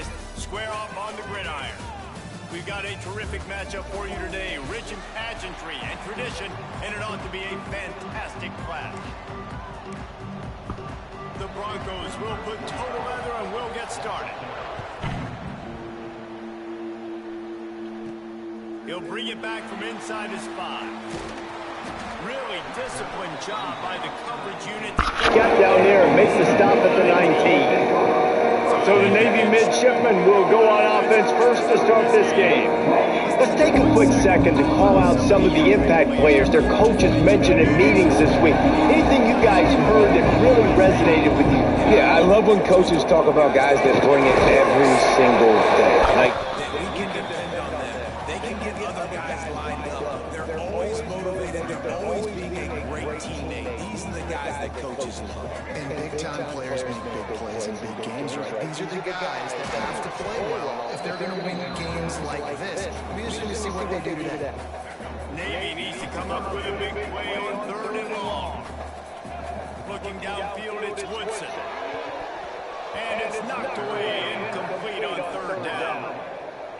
fist square off on the gridiron. We've got a terrific matchup for you today, rich in pageantry and tradition, and it ought to be a fantastic clash. The Broncos will put toe together and we'll get started. He'll bring it back from inside his 5. Really disciplined job by the coverage unit. Got down there and makes the stop at the 19. So the Navy midshipmen will go on offense first to start this game. Let's take a quick second to call out some of the impact players their coaches mentioned in meetings this week. Anything you guys heard that really resonated with you? Yeah, I love when coaches talk about guys that bring it every single day. Like, we can depend on them. They can get other guys lined up. They're always motivated. They're always being a great teammate. These are the guys that coaches love. And big-time players make big plays in big games, right? These are the guys that have to play well if they're going to win games like this. We just need to see what they do today. Navy needs to come up with a big play on 3rd and long. Looking downfield, it's Woodson. And it's knocked away, incomplete on 3rd down.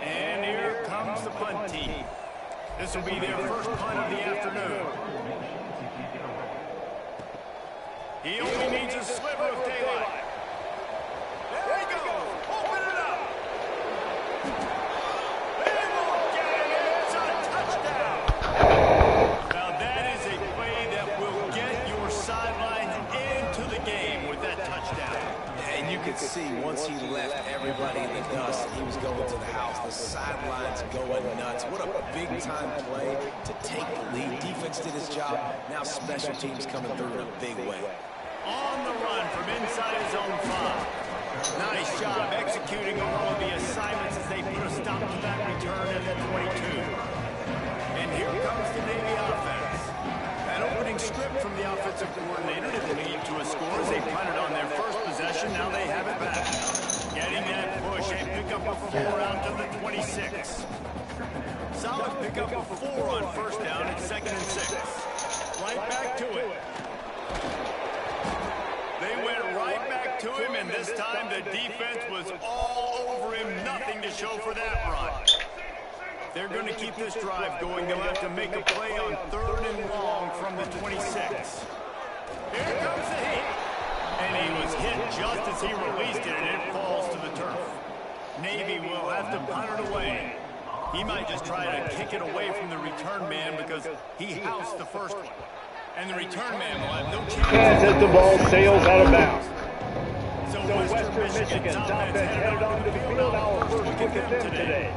And here comes the punt team. This will be their first punt of the afternoon. He only needs a sliver of daylight. There he goes. Open it up. They won't get it. It's a touchdown. Now that is a play that will get your sidelines into the game with that touchdown. And you could see once he left everybody in the dust, he was going to the house. The sidelines going nuts. What a big-time play to take the lead. Defense did his job. Now special teams coming through in a big way. On the run from inside his own 5. Nice job executing all of the assignments as they put a stop to that return at the 22. And here comes the Navy offense. An opening script from the offensive coordinator to lead to a score as they punted on their first possession. Now they have it back. Getting that push and pick up a 4 out to the 26. Solid pick up a 4 on 1st down at 2nd and 6. Right back to it. They went right back to him, and this time the defense was all over him. Nothing to show for that run. They're going to keep this drive going. They'll have to make a play on 3rd and long from the 26. Here comes the heat. And he was hit just as he released it, and it falls to the turf. Navy will have to punt it away. He might just try to kick it away from the return man because he housed the first one. And the return man will have no chance. As the ball sails out of bounds. So Western Michigan's offense headed on to the field. Our first kick at them today.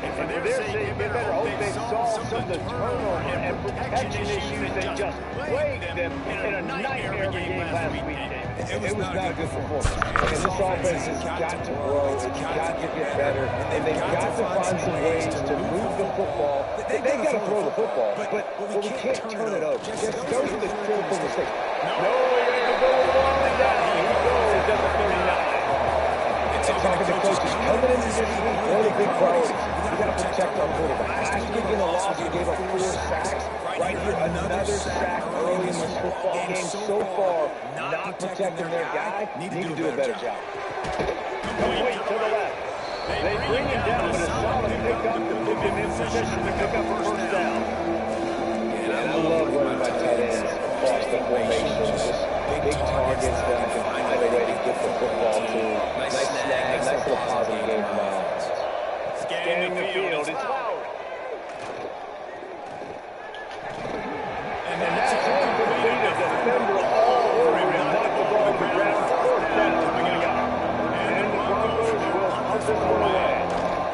And for their sake, you better hope they solve some of the turnover and protection issues that just plagued them in a nightmare game last weekend. it was not a good performance. And this offense has got to grow, it's got to get better, and they've got to find some ways to move the football. They've got to throw the football, but we can't turn it over. Just those are the critical mistakes. No, they're going to go long down. He goes at the 39. Talking to coaches coming into this week, one of the big priorities. We got to protect our quarterback. Last week in the loss, we gave up 4 sacks. Right here, another sack early in this football game. So far, not protecting their guy. Need to do a better job. Complete to the left. They bring him down with a solid pickup to put him in position to pick up a 1st down. And I love running my tight ends across the formation. Just big targets that I can find a way to get the football to. Nice snag, nice little positive game from my offense. Scanning the field, it's Lowry. And that's incomplete. The defender all over him and knocked the ball to the ground. 4th down coming up. And the Broncos will hunt this one away.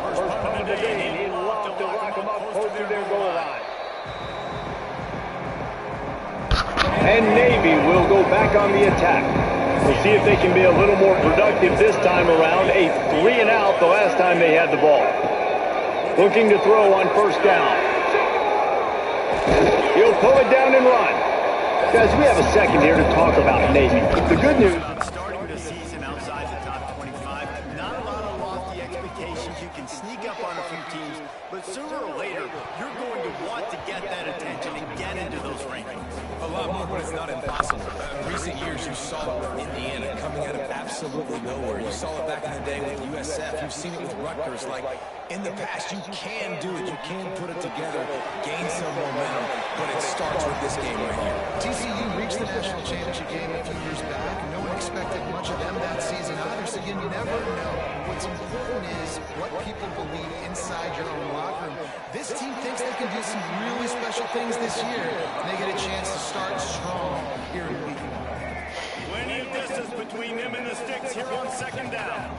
First punt of the day, he loved to lock him up close to their goal line. And Navy will go back on the attack. We'll see if they can be a little more productive this time around. A 3 and out the last time they had the ball. Looking to throw on 1st down. He'll pull it down and run. Guys, we have a second here to talk about Navy. The good news. Starting the season outside the top 25, not a lot of lofty expectations formations, you can sneak up on a few teams, but sooner or later, you're going to want to get that attention and get into those rankings. A lot more, but it's not impossible. In recent years, you saw it with Indiana coming out of absolutely nowhere. You saw it back in the day with USF. You've seen it with Rutgers. Like, in the past, you can do it. You can put it together, gain some momentum, but it starts with this game right here. TCU reached the national championship game a few years back. No one expected much of them that season either, so again, you never know. What's important is what people believe inside your own locker room. This team thinks they can do some really special things this year, and they get a chance to start strong here in week 1. Plenty of distance between them and the sticks here on second down.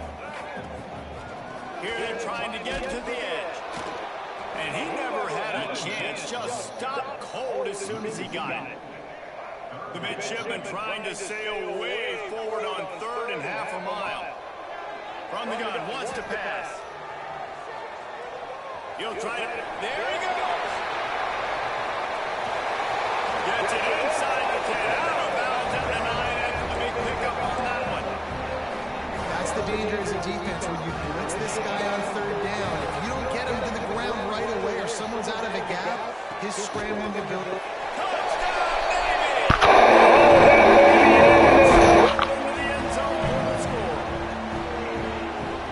Here they're trying to get to the edge. And he never had a chance, just stopped cold as soon as he got it. The midshipman trying to sail way forward on third and half a mile. From the gun, wants to pass. He'll try to, there he goes. Gets it inside the 10, out of bounds at the 9 after the big pickup on that one. That's the danger as a defense when you blitz this guy on third down. If you don't get him to the ground right away or someone's out of a gap, his scrambling ability.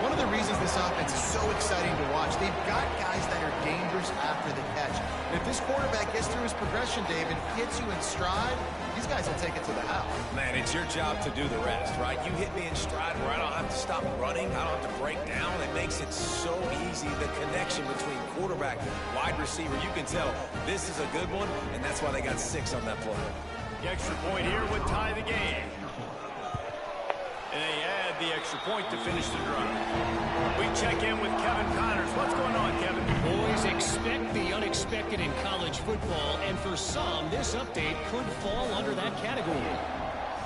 One of the reasons this offense is so exciting to watch, they've got guys that are dangerous after the catch. If this quarterback gets through his progression, David, hits you in stride, these guys will take it to the house. Man, it's your job to do the rest, right? You hit me in stride where I don't have to stop running. I don't have to break down. It makes it so easy, the connection between quarterback and wide receiver. You can tell this is a good one, and that's why they got 6 on that play. The extra point here would tie the game. And they add the extra point to finish the drive. We check in with Kevin Connors. What's going on, Kevin? Boys, expect the unexpected in college football, and for some, this update could fall under that category.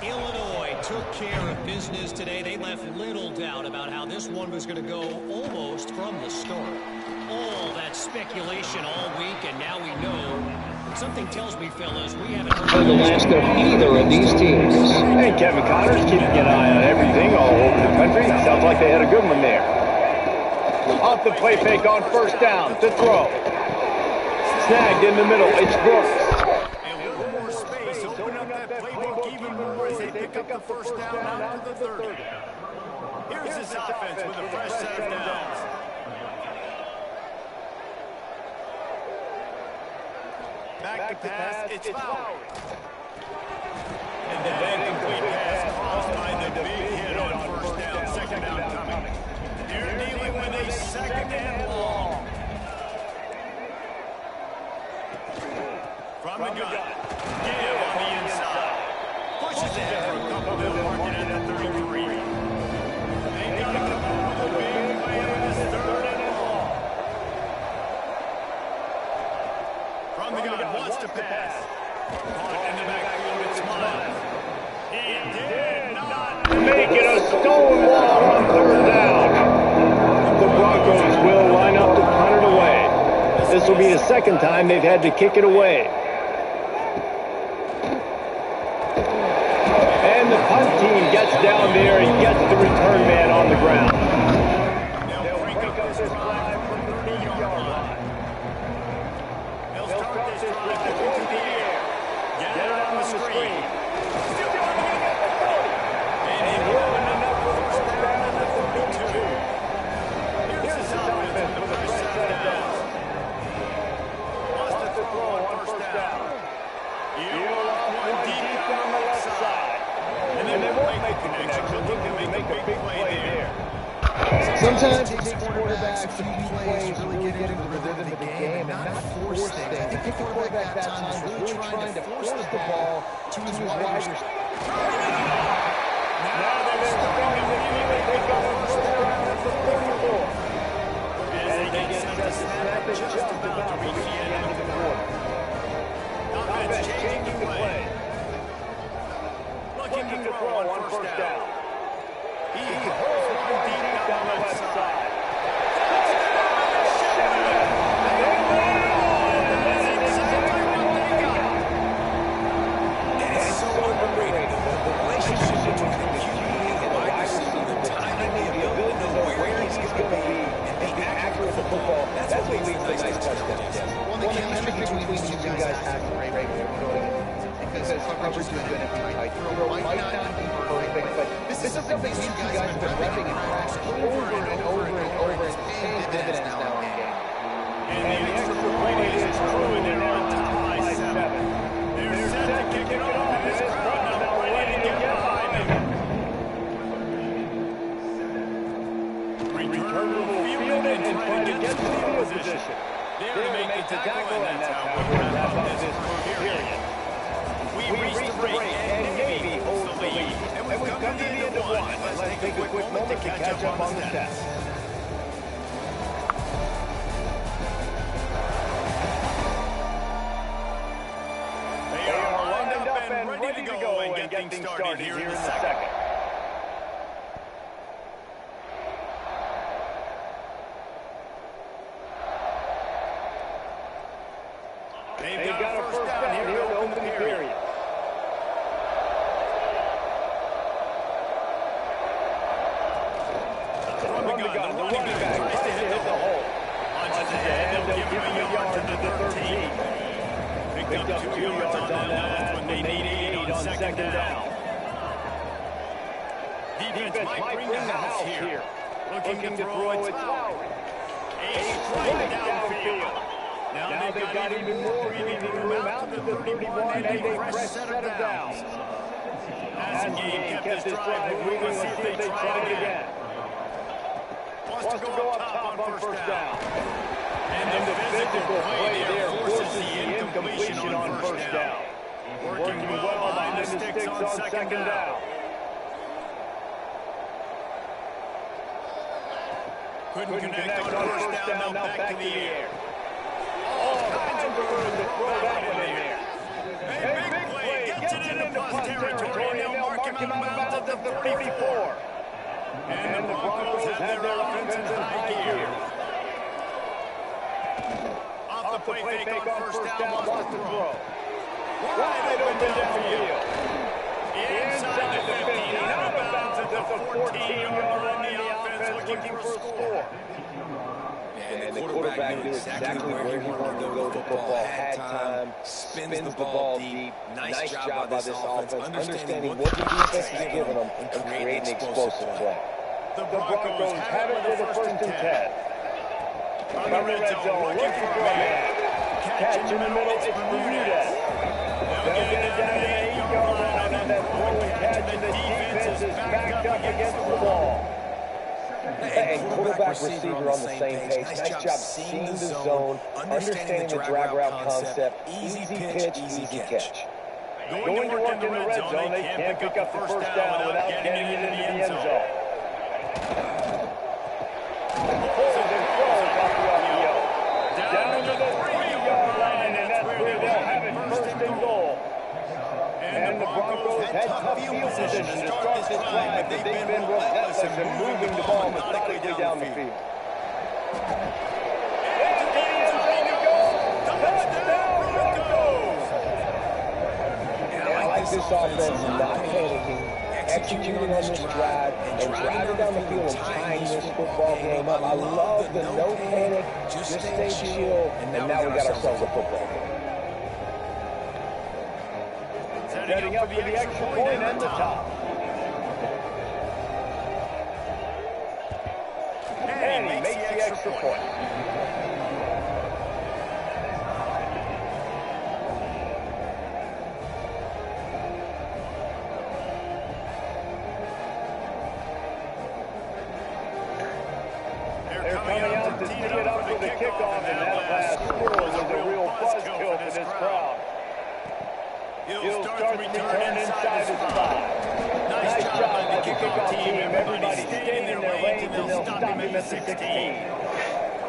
Illinois took care of business today. They left little doubt about how this one was going to go almost from the start. All that speculation all week, and now we know. Something tells me, fellas, we haven't heard the last of either of these teams. And Kevin Connors keeping an eye on everything all over the country. Sounds like they had a good one there. Off the play fake on first down to throw. Snagged in the middle. It's Brooks. A little more space. Open up that playbook even more as they pick up the first down out to the 30. Here's this offense with a fresh set of downs. Back to pass, it's fouled. And that incomplete pass caused by the big hit on first down, second down coming. They're dealing with a second and long. From the gun, Give on the inside. Pushes ahead for a couple, they'll mark it at the 33. They got to come up with a big play on this third and long. From the gun, wants to pass. Caught in the backfield, it's Miles. He did not Make it a stone wall on third down. The Broncos will line up to punt it away. This will be the second time they've had to kick it away. And the punt team gets down there and gets the return man on the ground. They'll break up this drive from the 30-yard line. They'll start this drive into the air. Get it on the screen. Still running it at the 40. And they will another first down at the 32. Here's this offense with the fresh set of downs. Wants to throw on first down. You want one deep on the left side. And then they won't make the connection. They'll look to make a big play there. Sometimes it takes quarterbacks a few plays to really get into the rhythm of the game and not force things. I think the quarterback that time is really trying to force the ball to his wide receiver. Now they're starting to really pick up first down at the 34. As they get set to snap it, just about to reach the end of the quarter. Offense changing the play. Looking to throw on first down. He holds one deep down the left side. So underrated. The relationship between the QB and the wide receiver, the timing, the ability hopefully leads to a nice touchdown. Well, the chemistry between these two guys has to break because coverage is going to be tight. Throw might not be perfect, but this is something these two guys have been repping in practice over and over and over, and paying dividends now in game. And the extra point is true, and they're on top by 7. They're set to kick it off, and this crowd now ready to get behind them. Return will field it and try to get to the field position. There to make the tackle, and that's how we wrap up this period. We reached the break, and Navy holds the lead. And we've come to the end of one. Let's take a quick moment to catch up on the stats. They are lined up and ready to go and getting started here in the second. They've got a first down here to open the period. From the gun, the running back tries to hit the hole. Punches ahead, they'll give him a yard to the 13. Picked up 2 yards on that last when they need 8 on second down. Defense might bring the house here. Looking to throw its Lowry. A straight downfield. Now they've got even more breathing room out to the 31, and they press set of downs. Passing game kept this drive moving. Let's see if they try it again. Wants to go up top on first down. And the physical play there forces the incompletion on first down. Working well behind the sticks on second down. Couldn't connect on first down, now back to the air. All kinds of room to throw that one in there. A big play, gets it into plus territory, and they'll mark him out of bounds at the 34. And the Broncos have their offense in high gear. Off the play fake on first down, wants to throw. Wide open downfield. Inside the 15, out of bounds at the 14-yard line. The offense looking for a score. And the quarterback knew exactly where he wanted to go with the football. Had time, spins the ball deep. Nice job by this offense, understanding what the defense is giving them and creating explosive play. The Broncos have it with the 1st and 10. On the red zone, looking for a man. Catch in the middle, it's Bermudez. They'll get it down to the 8-yard line on that throw and catch, and the defense is backed up against the wall. And quarterback receiver on the same page. Nice job seeing the zone, understanding the drag route concept. Easy pitch, easy catch. Going to work in the red zone, they can't pick up the first down without getting it into the end zone. Pulls and throws off the RPO. Down to the 3-yard line, and that's where they'll have it first and goal. And the Broncos had tough field position to start this drive, but they've been relentless in moving the ball methodically down the field. Into the end zone to go. Touchdown, Broncos! I like this offense not panicking, executing on this drive, and driving down the field and tying this football game up. I love the no panic, just stay chill, and now we got ourselves a football game. Setting up for the extra point and the top. And he makes the extra point. They're coming out to tee it up for the kickoff, and that last score was a real buzzkill for this crowd. He'll start the return inside his 5. Nice job by the kickoff team. Everybody staying in their lanes, and they'll stop him at the 16.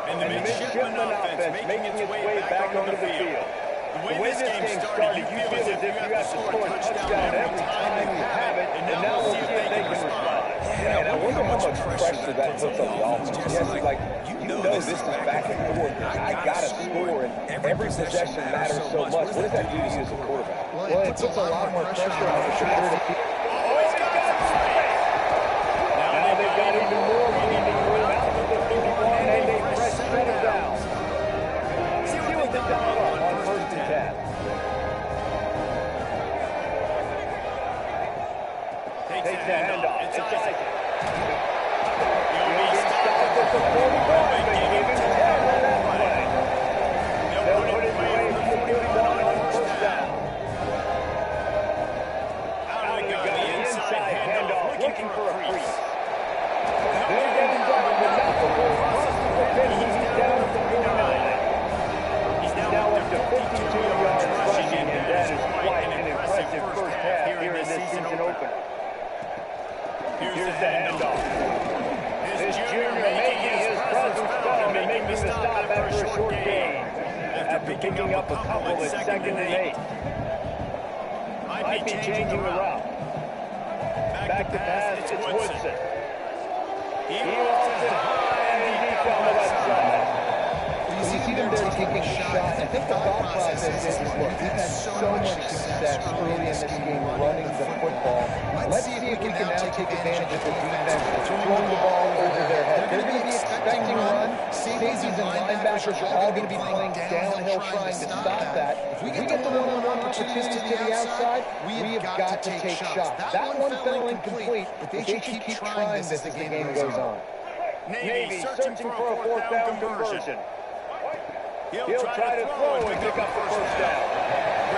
And the midshipman offense making its way back onto the field. The way this game started, you feel as if you have to score a touchdown every time you have it, and now we'll see if they can respond. And I wonder how much pressure that puts on the offense. Yes, like, you know this is back and forth. I got to score, and every possession matters so much. What does that do to you as a quarterback? Well, it puts a lot more pressure on the shoulder. Now they've got even more breathing room out to the 31, and they press set down. the 41. They gave him 10 on that play. They'll put it away from the 41 on first down. Out we go. The inside handoff, looking for a crease. They'll get him down to knock the ball across the 50. He's down at the 49. He's now up to 52 yards rushing, and that is quite an impressive first half here in this season opener. Here's the handoff. This junior making his presence felt and making the stop after a short gain. After picking up a couple at 2nd and 8. Might be changing the route. Back to pass, it's Woodson. He wants it high and deep on the left side. You see them there taking a shot. I think the thought process is, look, we've had so much success early in this game running the football. Let's see if we can now take advantage of the defense throwing the ball over their head. They're going to be expecting run. Safeties and linebackers are all going to be playing downhill trying to stop that. If we get the one-on-one opportunities to the outside, we have got to take shots. That one fell incomplete, but they should keep trying this as the game goes on. Navy searching for a 4th down conversion. He'll try to throw and pick up the first down.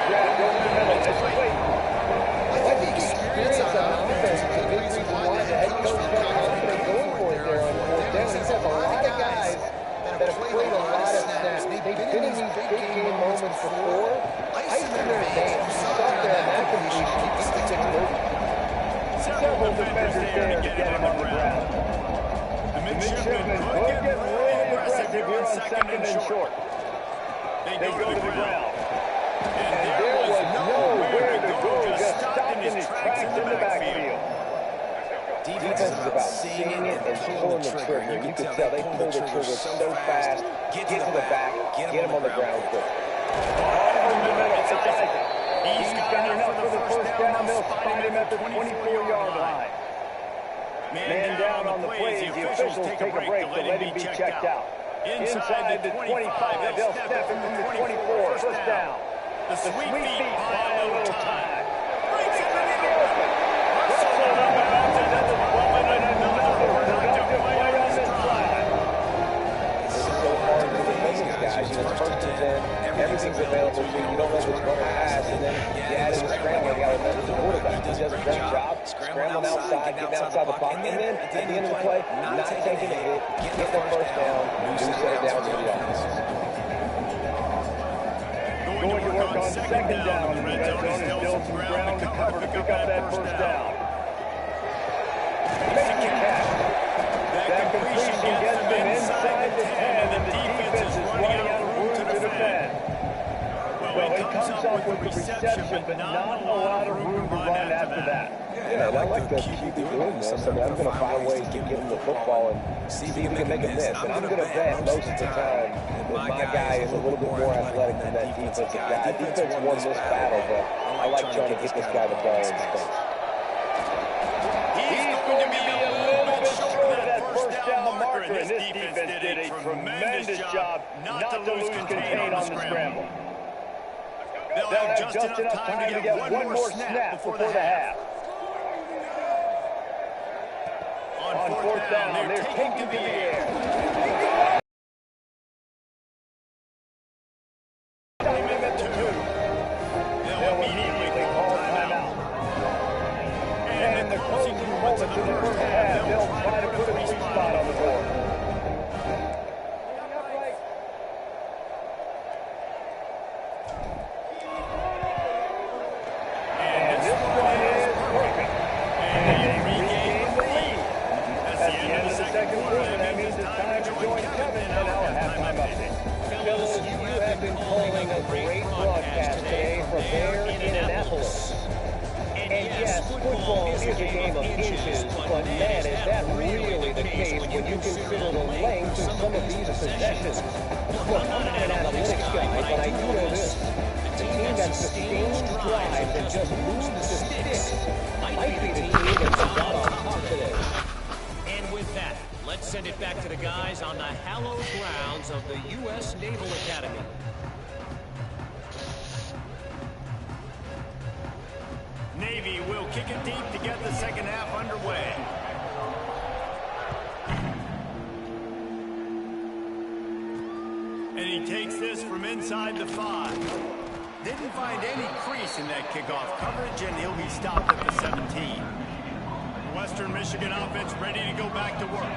Grab over the middle. It's Clayton. I think experience on offense is a big reason why the head coach felt confident going for it there on 4th down. He's had a lot of guys that have played a lot of snaps. They've been in these big game moments before. Ice in their advance. You saw there on that completion. He keeps the tick moving. Several defenders there to get him on the ground. The midshipmen could get really aggressive here on 2nd and short. They go to the ground. And there was nowhere to go, just stopped in his tracks in the backfield. Defense is about seeing it and pulling the trigger. You can tell they pull the trigger so fast. Get to the back, get him on the ground quick. Over the middle, it's Isaac. He's got enough for the first down. They'll spot him at the 24-yard line. Man down on the play as the officials take a break to let him be checked out. Inside the 25, they'll snap him from the 24. First down. The sweet feet buy a little time. Breaks it in the open. Russell up and out to another 12 and another productive play on this drive. It's so hard to defend these guys. You know, it's 1st and 10. Everything's available to you. You don't know what's going to pass. And then you add in the scrambling. You got to remember the quarterback. He does a great job scrambling outside, getting outside the pocket. And then at the end of the play, not taking a hit, getting the first down, and set it down to the offense. Going to work on 2nd down in the red zone and build some ground to cover to pick up that first down. Making the catch. That completion gets them inside the 10, and the defense is running out of room to defend. Well, he comes up with the reception, but not a lot of room to run after that. Yeah, I like the QB doing this. I mean, I'm going to find ways to get him the football and see if he can make a miss. And I'm going to bet most of the time that my guy is a little bit more athletic than that defensive guy. Defense won this battle, but I like trying to get this guy the ball in space. He's going to be a little bit short of that first down marker, and this defense did a tremendous job not to lose contain on the scramble. They'll have just enough time to get one more snap before the half. On 4th down, they're taking to the air. Stop him at the 2. They'll immediately call timeout. And in the closing moments of the first half, they'll try to put a lead spot on the board. And this one is perfect. And they regain the lead. At the end of the second quarter, that means it's time to join Kevin and our halftime update. Phyllis, you have been calling a great broadcast today from there in Annapolis. And yes, football is a game of inches, but man, is that really the case when you consider the length of some of these possessions. Look, I'm not an analytics guy, but I do know this. The team that sustains drives and just moves the sticks might be the team that's got on top today. And with that, let's send it back to the guys on the hallowed grounds of the U.S. Naval Academy. Navy will kick it deep to get the second half underway. And he takes this from inside the 5. Didn't find any crease in that kickoff coverage, and he'll be stopped at the 17. Western Michigan offense ready to go back to work.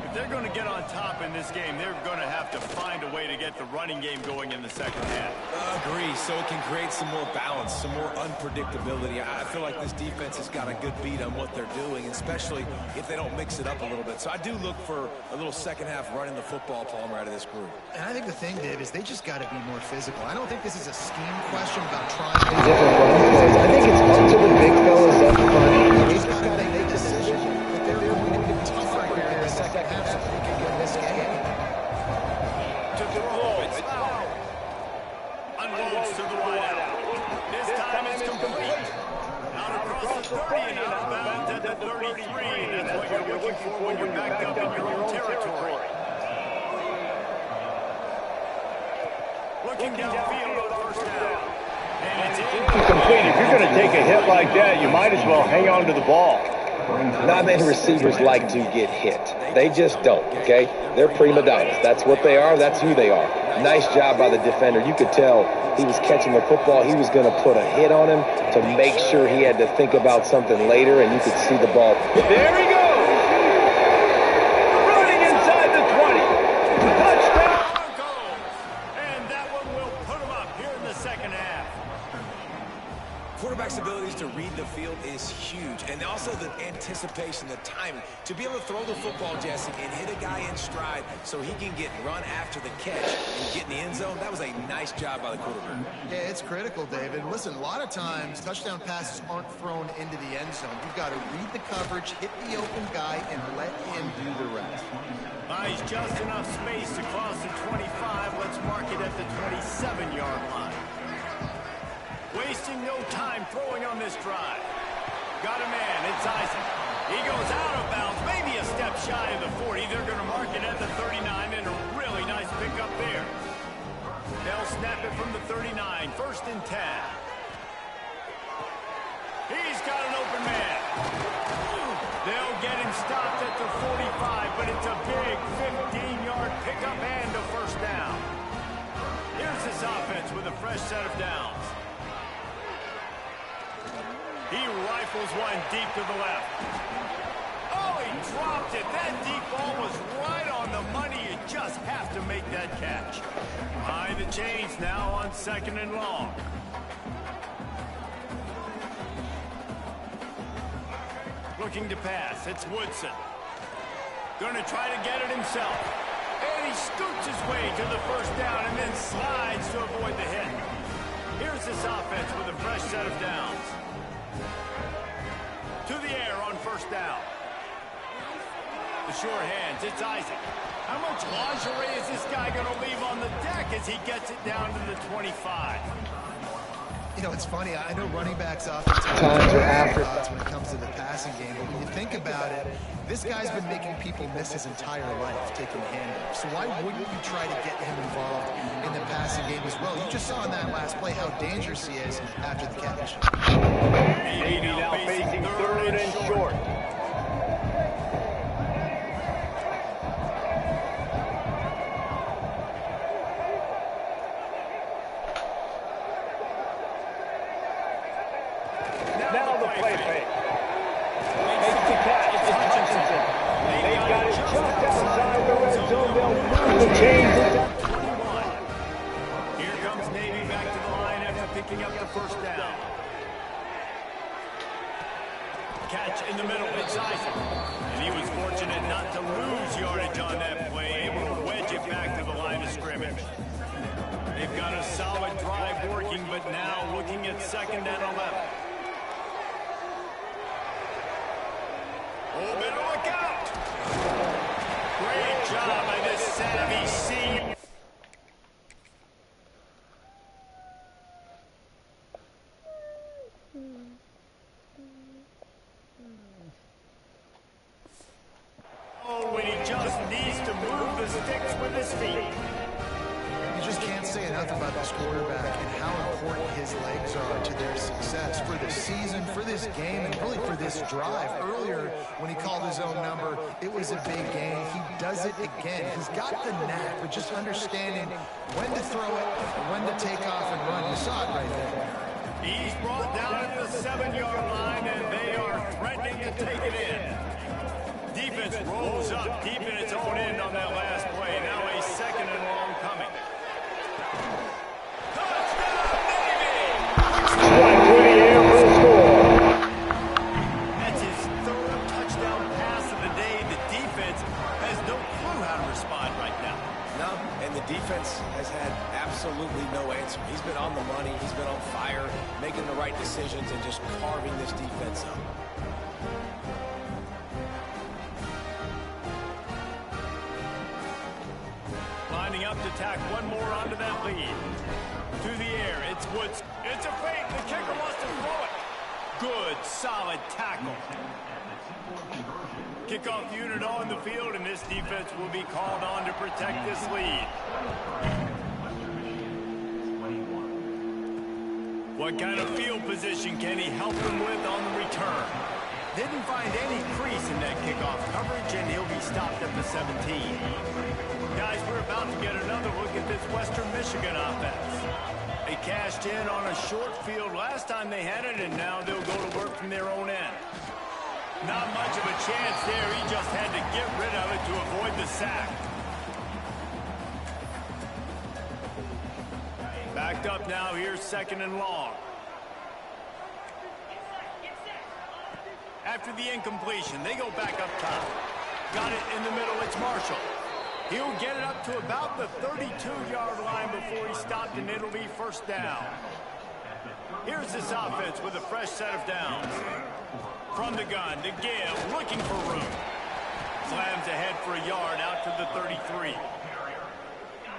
If they're going to get on top in this game, they're going to have to find a way to get the running game going in the second half. Agree, so it can create some more balance, some more unpredictability. I feel like this defense has got a good beat on what they're doing, especially if they don't mix it up a little bit. So I do look for a little second half running the football, Palmer, out of this group. And I think the thing, Dave, is they just got to be more physical. I don't think this is a scheme question about trying to... Different run plays. I think it's up to the big fellas up front. He's got to make a decision that they're going to be tough right here in the second half so they can win this game. To throw, it's foul. Unloads to the right out. This time it's complete. Out across the 30 and out of bounds at the 33. That's what you're looking for when you're backed up in your own territory. Looking downfield on first down. And it's Incomplete. If you're going to take a hit like that, you might as well hang on to the ball. Not many receivers like to get hit. They just don't, okay? They're prima donnas. That's what they are. That's who they are. Nice job by the defender. You could tell he was catching the football. He was going to put a hit on him to make sure he had to think about something later, and you could see the ball. There he goes. Running inside the 20. Touchdown. And that one will put him up here in the second half. Quarterback's abilities to read the field is huge, and also the anticipation, the timing. To be able to throw the football, Jesse, and hit a guy in stride so he can get run after the catch and get in the end zone, that was a nice job by the quarterback. Yeah, it's critical, David. Listen, a lot of times, touchdown passes aren't thrown into the end zone. You've got to read the coverage, hit the open guy, and let him do the rest. Buys just enough space to cross the 25. Let's mark it at the 27-yard line. Wasting no time throwing on this drive. Got a man. It's Isaac. He goes out of bounds, maybe a step shy of the 40. They're going to mark it at the 39, and a really nice pickup there. They'll snap it from the 39. First and 10. He's got an open man. They'll get him stopped at the 45, but it's a big 15-yard pickup and a first down. Here's this offense with a fresh set of downs. He rifles one deep to the left. Oh, he dropped it. That deep ball was right on the money. You just have to make that catch. Behind the chains now on second and long. Looking to pass. It's Woodson. Gonna try to get it himself. And he scoots his way to the first down and then slides to avoid the hit. Here's this offense with a fresh set of downs. To the air on first down. The sure hands, it's Isaac. How much lingerie is this guy going to leave on the deck as he gets it down to the 25? You know, it's funny. I know running backs often Times are after. when it comes to the passing game, but when you think about it, this guy's been making people miss his entire life taking handoffs. So why wouldn't you try to get him involved in the passing game as well? You just saw in that last play how dangerous he is after the catch. Navy now facing third and short. Now the play fake. Makes the catch. It's Hutchinson. They've got it just outside the red zone. They'll move the chains. Here comes Navy back to the line after picking up the first down. Catch in the middle, it's Isaac. And he was fortunate not to lose yardage on that play, able to wedge it back to the line of scrimmage. They've got a solid drive working, but now looking at second and 11. Oh, better look out! Great job by this savvy senior. Oh, when he just needs to move the sticks with his feet. You just can't say it enough about this quarterback and how important his legs are to their success for the season, for this game, and really for this drive. Earlier, when he called his own number, it was a big gain. He does it again. He's got the knack, but just understanding when to throw it, when to take off and run. You saw it right there. He's brought down at the 7-yard line, and they are threatening to take it in. Defense rolls up deep in its own end on that last play. Now a 2nd and long coming. Touchdown, Navy! Strike through the air for the score. That's his 3rd touchdown pass of the day. The defense has no clue how to respond right now. No, and the defense has had absolutely no answer. He's been on the money. He's been on fire, making the right decisions, and just carving this defense up. Lining up to tack one more onto that lead. To the air, it's Woods. It's a fake. The kicker wants to throw it. Good, solid tackle. Kickoff unit on the field, and this defense will be called on to protect this lead. What kind of field position can he help them with on the return? Didn't find any crease in that kickoff coverage, and he'll be stopped at the 17. Guys, we're about to get another look at this Western Michigan offense. They cashed in on a short field last time they had it, and now they'll go to work from their own end. Not much of a chance there. He just had to get rid of it to avoid the sack. Backed up now. Here's 2nd and long. After the incompletion, they go back up top. Got it in the middle. It's Marshall. He'll get it up to about the 32-yard line before he stopped, and it'll be 1st down. Here's this offense with a fresh set of downs. From the gun to give, looking for room. Slams ahead for a yard out to the 33.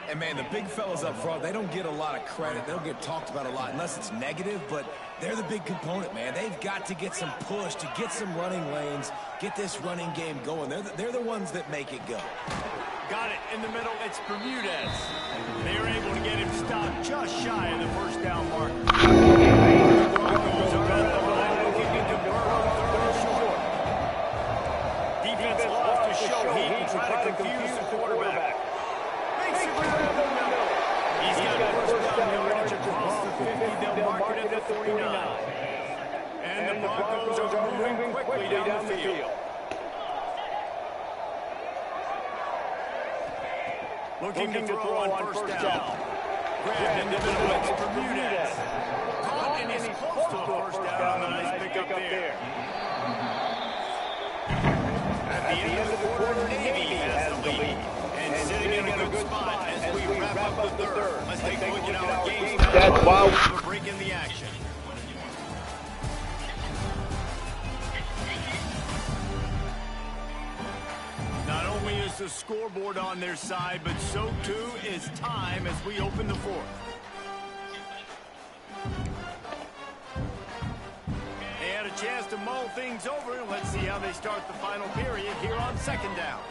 And, man, the big fellas up front, they don't get a lot of credit. They don't get talked about a lot unless it's negative, but they're the big component, man. They've got to get some push, to get some running lanes, get this running game going. They're the ones that make it go. Got it in the middle. It's Bermudez. They were able to get him stopped just shy of the 1st down mark. Broncos are at the line looking to convert on 3rd and short. Defense loves to show heat and try to confuse the quarterback. Makes it right in the middle. He's got 1st down yardage across the 50. They'll mark it at the 49. And the Broncos are moving quickly down the field. Looking to throw on 1st down. Grabbed in the middle. It's Bermudez. Caught, and he's close to a 1st down. A nice pickup there. At the end of the quarter, Navy has the lead. And sitting in a good spot as we wrap up the 3rd. Let's take a look at our game. That's wild. A break in the action. Not only is the scoreboard on their side, but so too is time as we open the 4th. They had a chance to mull things over. Let's see how they start the final period here on 2nd down.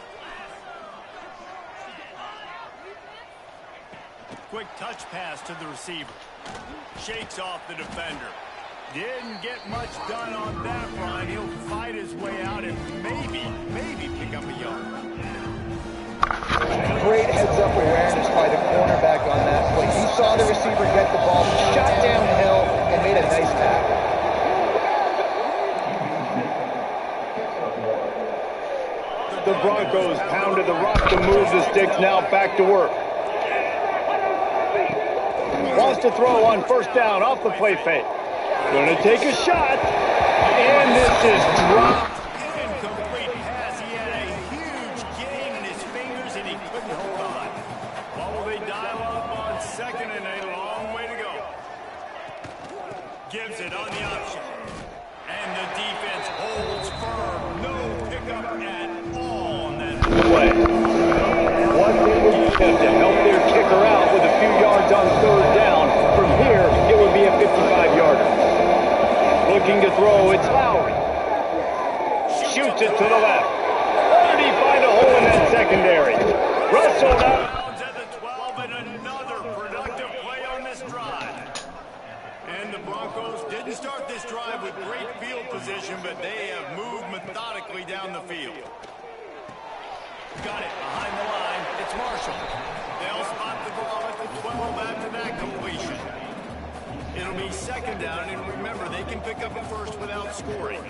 Quick touch pass to the receiver. Shakes off the defender. Didn't get much done on that run. He'll fight his way out and maybe pick up a yard. Great heads-up awareness by the cornerback on that play. He saw the receiver get the ball, shot downhill, and made a nice tackle. The Broncos pounded the rock to move the sticks, now back to work. Wants to throw on 1st down off the play fake. Going to take a shot, and this is dropped. Incomplete pass. He had a huge gain in his fingers, and he couldn't hold on. What will they dial up on 2nd, and a long way to go. Gives it on the option. And the defense holds firm. No pickup at all on that play. One thing would be to help their kicker out with a few yards on 3rd down. From here, it would be a 55-yarder. Looking to throw, it's Lowry. Shoots it to the left. Where did he find a hole in that secondary? Russell out. At the 12, and another productive start this drive with great field position, but they have moved methodically down the field. Got it behind the line. It's Marshall. They'll spot the ball at the 12 after that completion. It'll be second down, and remember, they can pick up a first without scoring.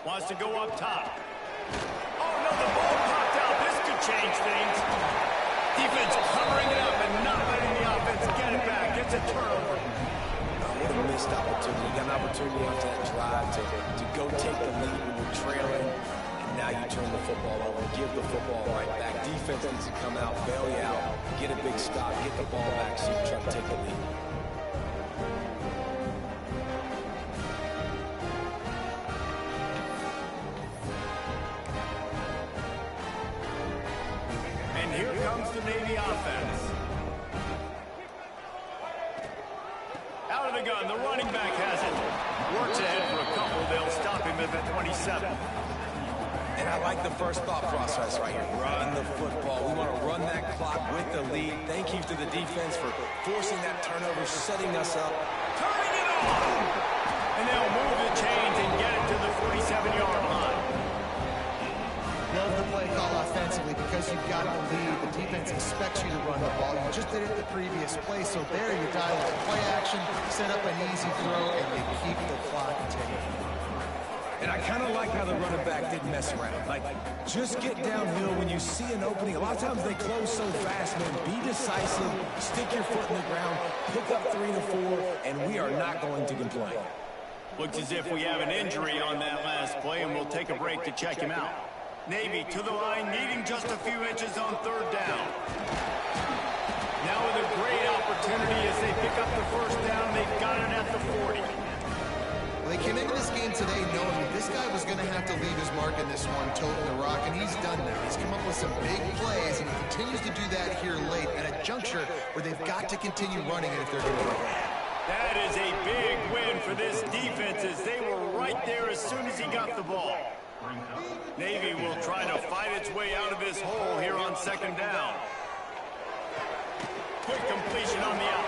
Wants to go up top. Oh, no, the ball popped out. This could change things. Defense covering it up and not letting the offense get it back. It's a turnover. What a missed opportunity. You got an opportunity after that drive to go take the lead when you're trailing, and now you turn the football over, give the football right back. Defense needs to come out, bail you out, get a big stop, get the ball back so you try to take the lead. And here comes the Navy offense. Out of the gun, the running back has it. Works ahead for a couple. They'll stop him at the 27. And I like the first thought process right here. Run the football. We want to run that clock with the lead. Thank you to the defense for forcing that turnover, setting us up. Turning it off! And they'll move the chains and get it to the 47-yard line. Love the play call offensively because you've got the lead. The defense expects you to run the ball. You just did it the previous play, so there you dial up play action, set up an easy throw, and you keep the clock ticking. And I kind of like how the running back didn't mess around. Like, just get downhill when you see an opening. A lot of times they close so fast, man. Be decisive, stick your foot in the ground, pick up 3 to 4, and we are not going to complain. Looks as if we have an injury on that last play, and we'll take a break to check him out. Navy to the line, needing just a few inches on third down. Now with a great opportunity as they pick up the first down, they've got it at the 40. Well, they came into this game today knowing that this guy was going to have to leave his mark in this one, toting the rock, and he's done that. He's come up with some big plays, and he continues to do that here late at a juncture where they've got to continue running it if they're going to win. That is a big win for this defense as they were right there as soon as he got the ball. Navy will try to fight its way out of this hole here on second down. Quick completion on the out.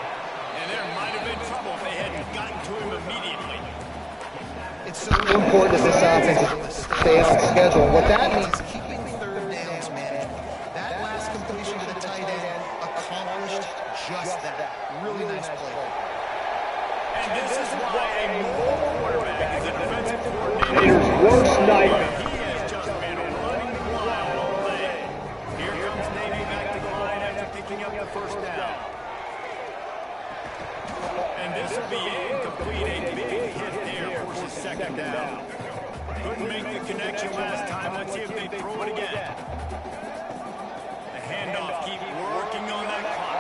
And there might have been trouble if they hadn't gotten to him immediately. It's so important that this offense stay on schedule. What that means is keeping third downs managed. That last completion to the tight end accomplished just that. Really nice play. And this is why a mobile quarterback is a defensive coordinator's worst nightmare. He has just been running wild all day. Here comes Navy back to the line after picking up the first down. And this will be incomplete. A big hit there forces second down. Couldn't make the connection last time. Let's see if they throw it again. The handoff, keep working on that clock.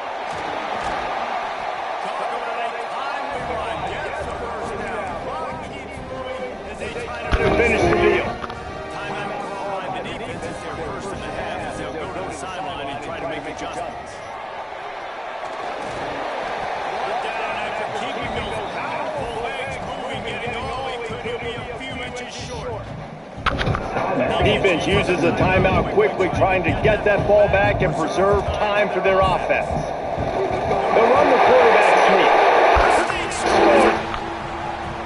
Finish the deal. Timeout call by the defense is their first in the half as they'll go to the sideline and try to make adjustments. Brought down after keeping those powerful legs moving, getting all he could. He'll be a few inches short. Defense uses a timeout quickly, trying to get that ball back and preserve time for their offense. They'll run the quarterback sneak.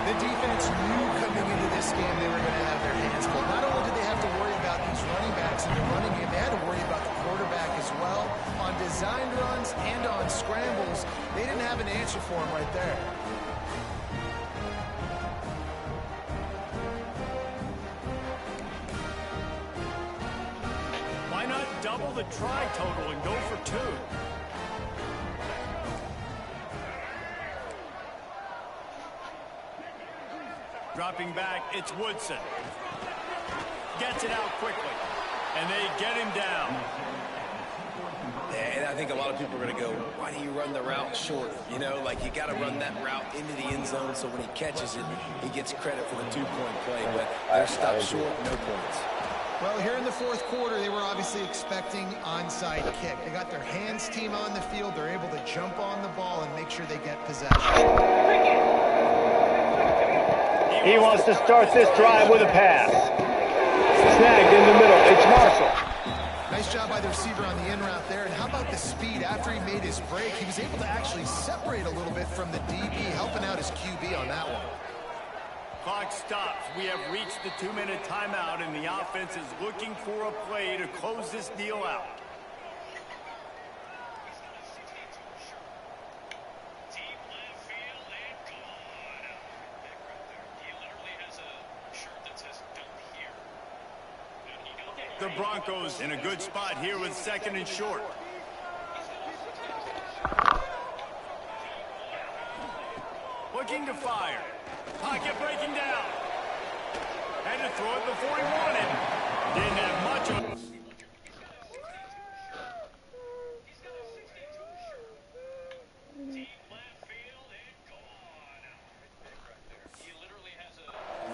The defense knew coming into this game they were going to have their hands full. Not only did they have to worry about these running backs in the running game, they had to worry about the quarterback as well. On designed runs and on scrambles, they didn't have an answer for him right there. Why not double the try total and go for 2? Dropping back, it's Woodson. Gets it out quickly, and they get him down. And I think a lot of people are going to go, why do you run the route short? You know, like you got to run that route into the end zone so when he catches it, he gets credit for the 2-point play. But they're stopped short, no points. Well, here in the fourth quarter, they were obviously expecting onside kick. They got their hands team on the field. They're able to jump on the ball and make sure they get possession. He wants to start this drive with a pass. Snagged in the middle. It's Marshall. Nice job by the receiver on the in route there. And how about the speed after he made his break? He was able to actually separate a little bit from the DB, helping out his QB on that one. Clock stops. We have reached the 2-minute timeout, and the offense is looking for a play to close this deal out. The Broncos in a good spot here with 2nd and short. Looking to fire. Pocket breaking down. Had to throw it before he wanted. Didn't have much of it.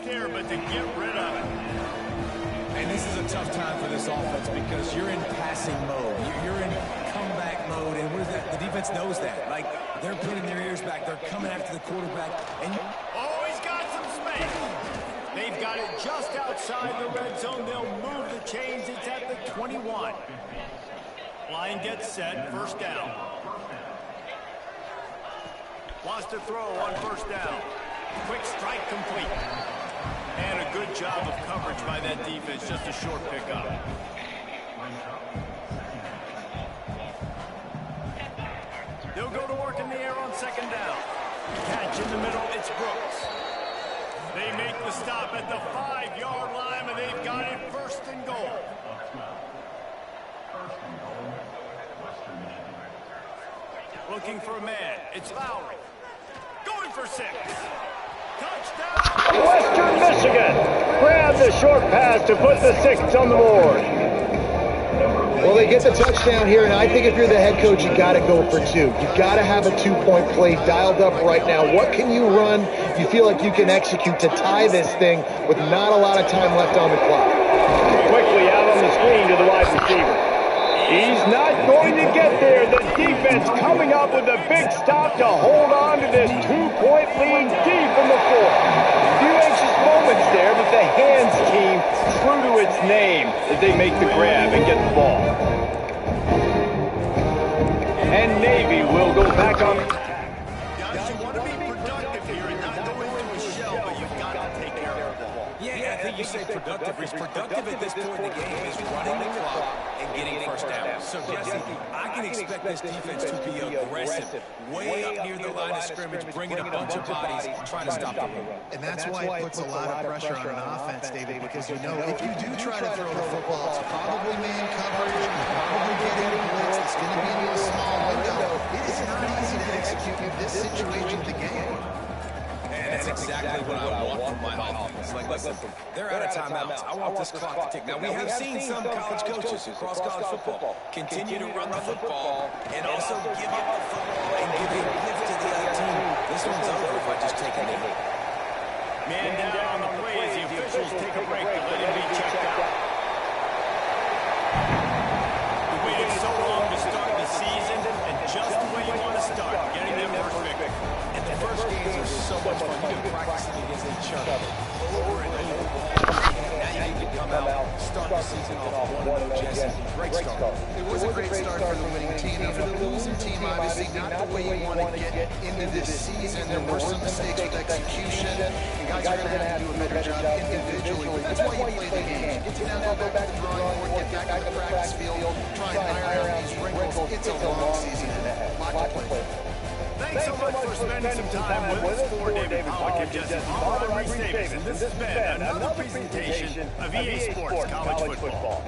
There, but to get rid of it. And this is a tough time for this offense because you're in passing mode. You're in comeback mode, and what is that? The defense knows that. Like, they're putting their ears back. They're coming after the quarterback. And oh, he's got some space. They've got it just outside the red zone. They'll move the chains. It's at the 21. Line gets set. 1st down. Wants to throw on 1st down. Quick strike complete. And a good job of coverage by that defense. Just a short pickup. They'll go to work in the air on 2nd down. Catch in the middle. It's Brooks. They make the stop at the 5-yard line, and they've got it 1st and goal. Looking for a man. It's Lowry. Going for 6. Touchdown! Western Michigan grab the short pass to put the 6 on the board. Well, they get the touchdown here, and I think if you're the head coach, you got to go for 2. You got to have a 2-point play dialed up right now. What can you run you feel like you can execute to tie this thing with not a lot of time left on the clock? Quickly out on the screen to the wide receiver. He's not going to get there. The defense coming up with a big stop to hold on to this 2-point lead deep in the 4th. Few anxious moments there, but the hands team true to its name as they make the grab and get the ball. And Navy will go back on. Guys, you want to be productive here and not go into a shell, but you've got to take care of the ball. yeah, I think you say productive. He's productive at this point in the game is running the clock and getting 1st down. So, Jesse, I can expect this defense to be aggressive, way up near the line of scrimmage, bringing a bunch of bodies, trying to stop the run. And that's why it puts a lot of pressure on an offense, David, because you know if you do try to throw the football, it's probably man coverage, probably getting blitzed, it's going to be in a small window. It is not easy to execute in this situation of the game. That's exactly what I want from my offense. Like, listen, they're out of timeouts. I want this clock to tick. Now, we have seen some college coaches across college football continue to run the football and also give up the football and give a lift to the other team. This one's over if I just take a knee. Man down on the play as the officials take a break to let him be checked out. We waited so long to start the season, and just the way you want to start, getting them first victory. And the first games are so much fun. You've been practicing against each other over and over. Now you can come out, start the season off 1-0, Jesse. Great start. It was a great start for the winning team. And for the losing team, obviously not the way you want to get into this season. There were some mistakes with execution, and guys are going to have to do a better job individually. But that's why you play the game. Get to now go back to the drawing board, get back to the practice field, try and iron out these wrinkles. It's a long season ahead. Lot to play. Thanks so much for spending some time with us. For David Pollack and Jesse Palmer, I'm Reese Davis, and this has been another presentation of EA Sports College Football.